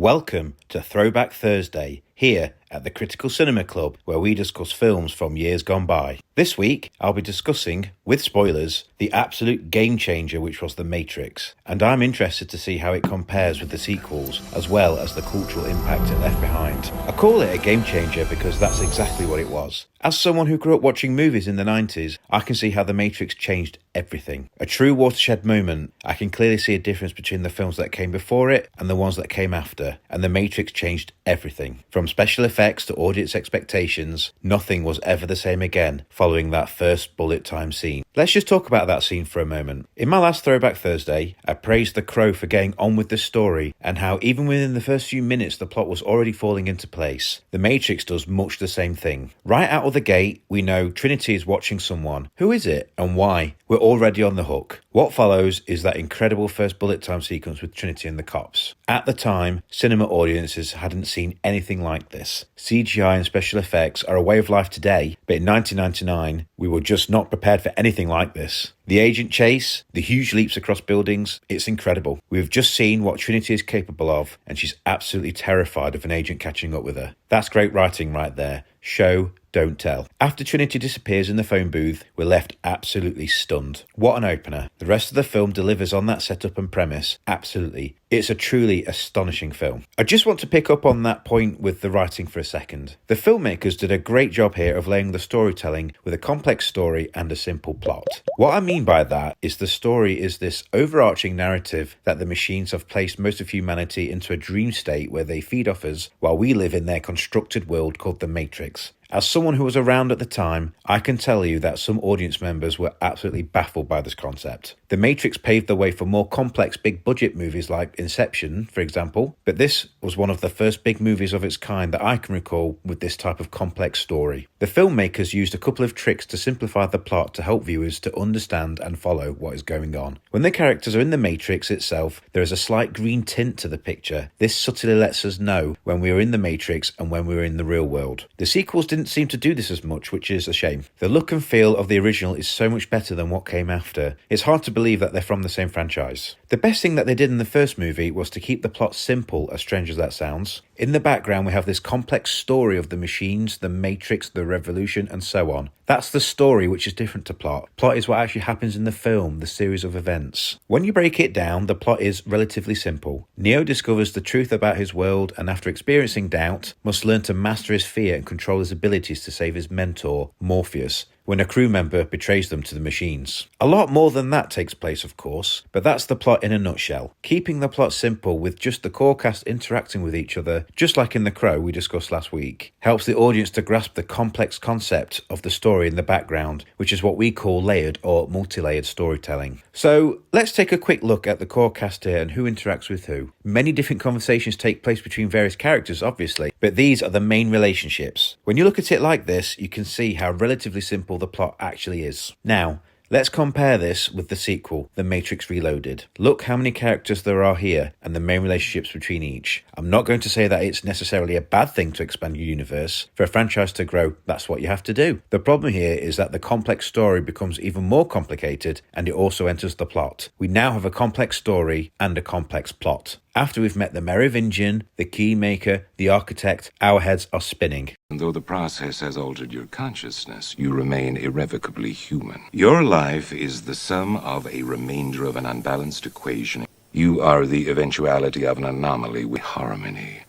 Welcome to Throwback Thursday, here at the Critical Cinema Club, where we discuss films from years gone by. This week, I'll be discussing, with spoilers, the absolute game changer which was The Matrix, and I'm interested to see how it compares with the sequels, as well as the cultural impact it left behind. I call it a game changer because that's exactly what it was. As someone who grew up watching movies in the 90s, I can see how The Matrix changed everything. A true watershed moment. I can clearly see a difference between the films that came before it and the ones that came after, and The Matrix changed everything. From special effects to audience expectations, nothing was ever the same again following that first bullet time scene. Let's just talk about that scene for a moment. In my last Throwback Thursday, I praised The Crow for getting on with the story and how even within the first few minutes the plot was already falling into place. The Matrix does much the same thing. Right out of the gate, we know Trinity is watching someone. Who is it and why? We're already on the hook. What follows is that incredible first bullet time sequence with Trinity and the cops. At the time, cinema audiences hadn't seen anything like this. CGI and special effects are a way of life today, but in 1999, we were just not prepared for anything like this. The agent chase, the huge leaps across buildings, it's incredible. We've just seen what Trinity is capable of, and she's absolutely terrified of an agent catching up with her. That's great writing right there. Show, don't tell. After Trinity disappears in the phone booth, we're left absolutely stunned. What an opener. The rest of the film delivers on that setup and premise. Absolutely. It's a truly astonishing film. I just want to pick up on that point with the writing for a second. The filmmakers did a great job here of laying the storytelling with a complex story and a simple plot. What I mean by that is the story is this overarching narrative that the machines have placed most of humanity into a dream state where they feed off us while we live in their constructed world called the Matrix. As someone who was around at the time, I can tell you that some audience members were absolutely baffled by this concept. The Matrix paved the way for more complex big-budget movies like Inception, for example, but this was one of the first big movies of its kind that I can recall with this type of complex story. The filmmakers used a couple of tricks to simplify the plot to help viewers to understand and follow what is going on. When the characters are in the Matrix itself, there is a slight green tint to the picture. This subtly lets us know when we are in the Matrix and when we are in the real world. The sequels didn't seem to do this as much, which is a shame. The look and feel of the original is so much better than what came after. It's hard to believe that they're from the same franchise. The best thing that they did in the first movie was to keep the plot simple, as strange as that sounds. In the background, we have this complex story of the machines, the Matrix, the revolution, and so on. That's the story, which is different to plot. Plot is what actually happens in the film, the series of events. When you break it down, the plot is relatively simple. Neo discovers the truth about his world and after experiencing doubt, must learn to master his fear and control his abilities to save his mentor, Morpheus, when a crew member betrays them to the machines. A lot more than that takes place, of course, but that's the plot in a nutshell. Keeping the plot simple with just the core cast interacting with each other, just like in The Crow we discussed last week, helps the audience to grasp the complex concept of the story in the background, which is what we call layered or multi-layered storytelling. So let's take a quick look at the core cast here and who interacts with who. Many different conversations take place between various characters, obviously, but these are the main relationships. When you look at it like this, you can see how relatively simple the plot actually is. Now, let's compare this with the sequel, The Matrix Reloaded. Look how many characters there are here and the main relationships between each. I'm not going to say that it's necessarily a bad thing to expand your universe. For a franchise to grow, that's what you have to do. The problem here is that the complex story becomes even more complicated and it also enters the plot. We now have a complex story and a complex plot. After we've met the Merovingian, the Keymaker, the Architect, our heads are spinning. And though the process has altered your consciousness, you remain irrevocably human. Your life is the sum of a remainder of an unbalanced equation. You are the eventuality of an anomaly with harmony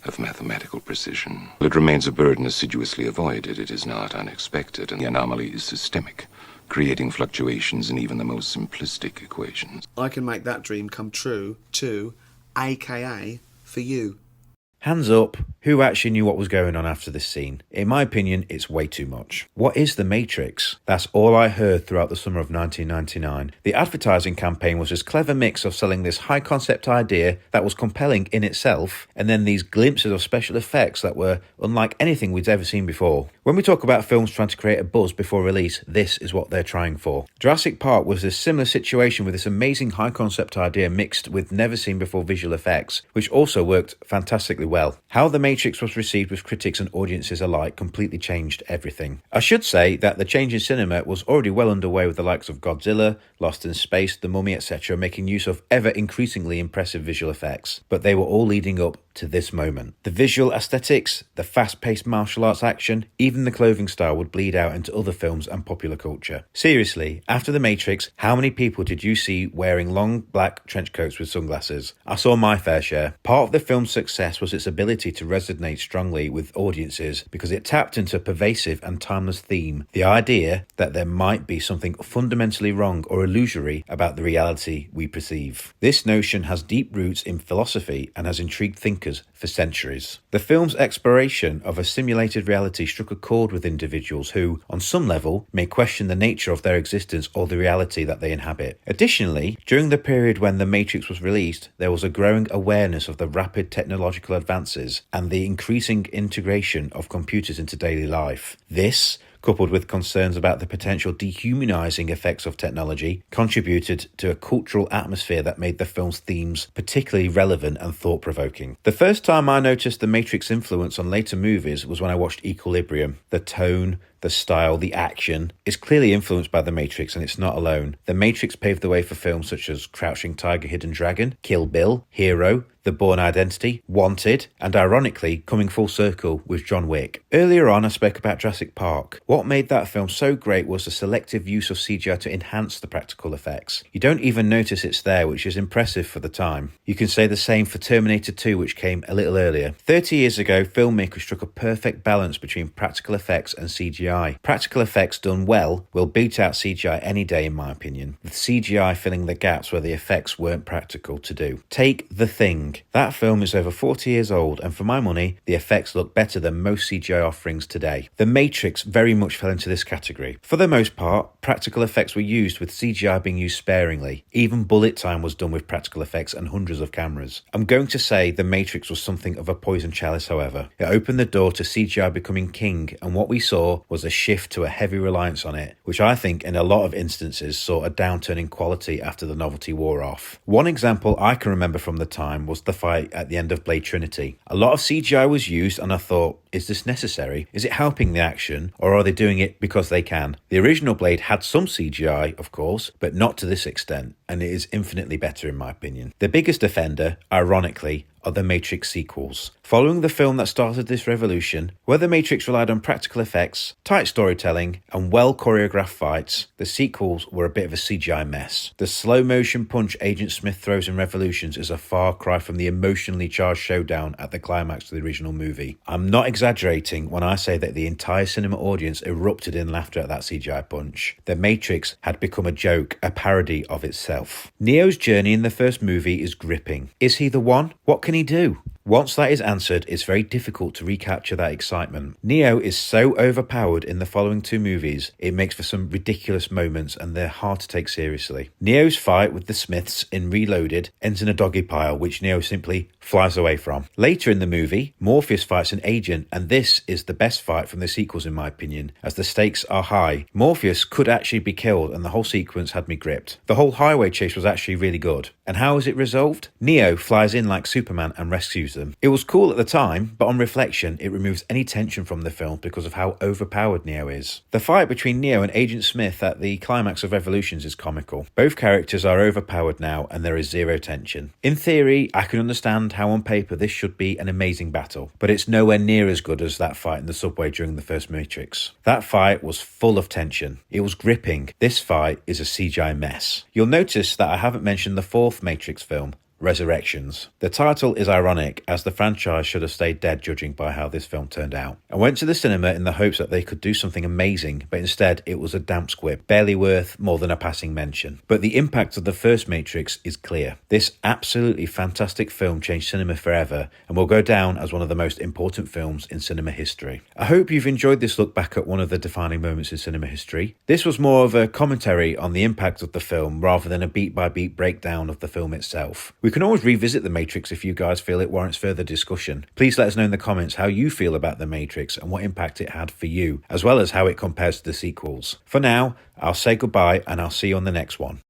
of mathematical precision. It remains a burden assiduously avoided. It is not unexpected, and the anomaly is systemic, creating fluctuations in even the most simplistic equations. I can make that dream come true too, aka for you. Hands up, who actually knew what was going on after this scene? In my opinion, it's way too much. What is The Matrix? That's all I heard throughout the summer of 1999. The advertising campaign was this clever mix of selling this high concept idea that was compelling in itself, and then these glimpses of special effects that were unlike anything we'd ever seen before. When we talk about films trying to create a buzz before release, this is what they're trying for. Jurassic Park was a similar situation with this amazing high concept idea mixed with never seen before visual effects, which also worked fantastically well. How The Matrix was received with critics and audiences alike completely changed everything. I should say that the change in cinema was already well underway with the likes of Godzilla, Lost in Space, The Mummy, etc. making use of ever increasingly impressive visual effects, but they were all leading up to this moment. The visual aesthetics, the fast-paced martial arts action, even the clothing style would bleed out into other films and popular culture. Seriously, after The Matrix, how many people did you see wearing long black trench coats with sunglasses? I saw my fair share. Part of the film's success was its ability to resonate strongly with audiences because it tapped into a pervasive and timeless theme, the idea that there might be something fundamentally wrong or illusory about the reality we perceive. This notion has deep roots in philosophy and has intrigued thinkers for centuries. The film's exploration of a simulated reality struck a chord with individuals who, on some level, may question the nature of their existence or the reality that they inhabit. Additionally, during the period when The Matrix was released, there was a growing awareness of the rapid technological advances and the increasing integration of computers into daily life. This, coupled with concerns about the potential dehumanizing effects of technology, contributed to a cultural atmosphere that made the film's themes particularly relevant and thought-provoking. The first time I noticed the Matrix influence on later movies was when I watched Equilibrium. The tone, the style, the action is clearly influenced by The Matrix, and it's not alone. The Matrix paved the way for films such as Crouching Tiger, Hidden Dragon, Kill Bill, Hero, The Bourne Identity, Wanted, and ironically, coming full circle with John Wick. Earlier on, I spoke about Jurassic Park. What made that film so great was the selective use of CGI to enhance the practical effects. You don't even notice it's there, which is impressive for the time. You can say the same for Terminator 2, which came a little earlier. 30 years ago, filmmakers struck a perfect balance between practical effects and CGI. Practical effects done well will beat out CGI any day, in my opinion, with CGI filling the gaps where the effects weren't practical to do. Take The Thing. That film is over 40 years old, and for my money, the effects look better than most CGI offerings today. The Matrix very much fell into this category. For the most part, practical effects were used, with CGI being used sparingly. Even bullet time was done with practical effects and hundreds of cameras. I'm going to say The Matrix was something of a poison chalice, however. It opened the door to CGI becoming king, and what we saw was a shift to a heavy reliance on it, which I think in a lot of instances saw a downturn in quality after the novelty wore off. One example I can remember from the time was the fight at the end of Blade Trinity. A lot of CGI was used, and I thought, is this necessary? Is it helping the action, or are they doing it because they can? The original Blade had some CGI, of course, but not to this extent, and it is infinitely better in my opinion. The biggest offender, ironically, are the Matrix sequels. Following the film that started this revolution, where the Matrix relied on practical effects, tight storytelling, and well-choreographed fights, the sequels were a bit of a CGI mess. The slow-motion punch Agent Smith throws in Revolutions is a far cry from the emotionally charged showdown at the climax of the original movie. I'm not exaggerating when I say that the entire cinema audience erupted in laughter at that CGI punch. The Matrix had become a joke, a parody of itself. Neo's journey in the first movie is gripping. Is he the one? What can he do? Once that is answered, it's very difficult to recapture that excitement. Neo is so overpowered in the following two movies, it makes for some ridiculous moments and they're hard to take seriously. Neo's fight with the Smiths in Reloaded ends in a doggy pile, which Neo simply flies away from. Later in the movie, Morpheus fights an agent, and this is the best fight from the sequels in my opinion, as the stakes are high. Morpheus could actually be killed, and the whole sequence had me gripped. The whole highway chase was actually really good. And how is it resolved? Neo flies in like Superman and rescues them. It was cool at the time, but on reflection, it removes any tension from the film because of how overpowered Neo is. The fight between Neo and Agent Smith at the climax of Revolutions is comical. Both characters are overpowered now, and there is zero tension. In theory, I can understand how on paper this should be an amazing battle, but it's nowhere near as good as that fight in the subway during the first Matrix. That fight was full of tension. It was gripping. This fight is a CGI mess. You'll notice that I haven't mentioned the fourth Matrix film, Resurrections. The title is ironic, as the franchise should have stayed dead judging by how this film turned out. I went to the cinema in the hopes that they could do something amazing, but instead it was a damp squib, barely worth more than a passing mention. But the impact of the first Matrix is clear. This absolutely fantastic film changed cinema forever and will go down as one of the most important films in cinema history. I hope you've enjoyed this look back at one of the defining moments in cinema history. This was more of a commentary on the impact of the film rather than a beat-by-beat breakdown of the film itself. We can always revisit The Matrix if you guys feel it warrants further discussion. Please let us know in the comments how you feel about The Matrix and what impact it had for you, as well as how it compares to the sequels. For now, I'll say goodbye and I'll see you on the next one.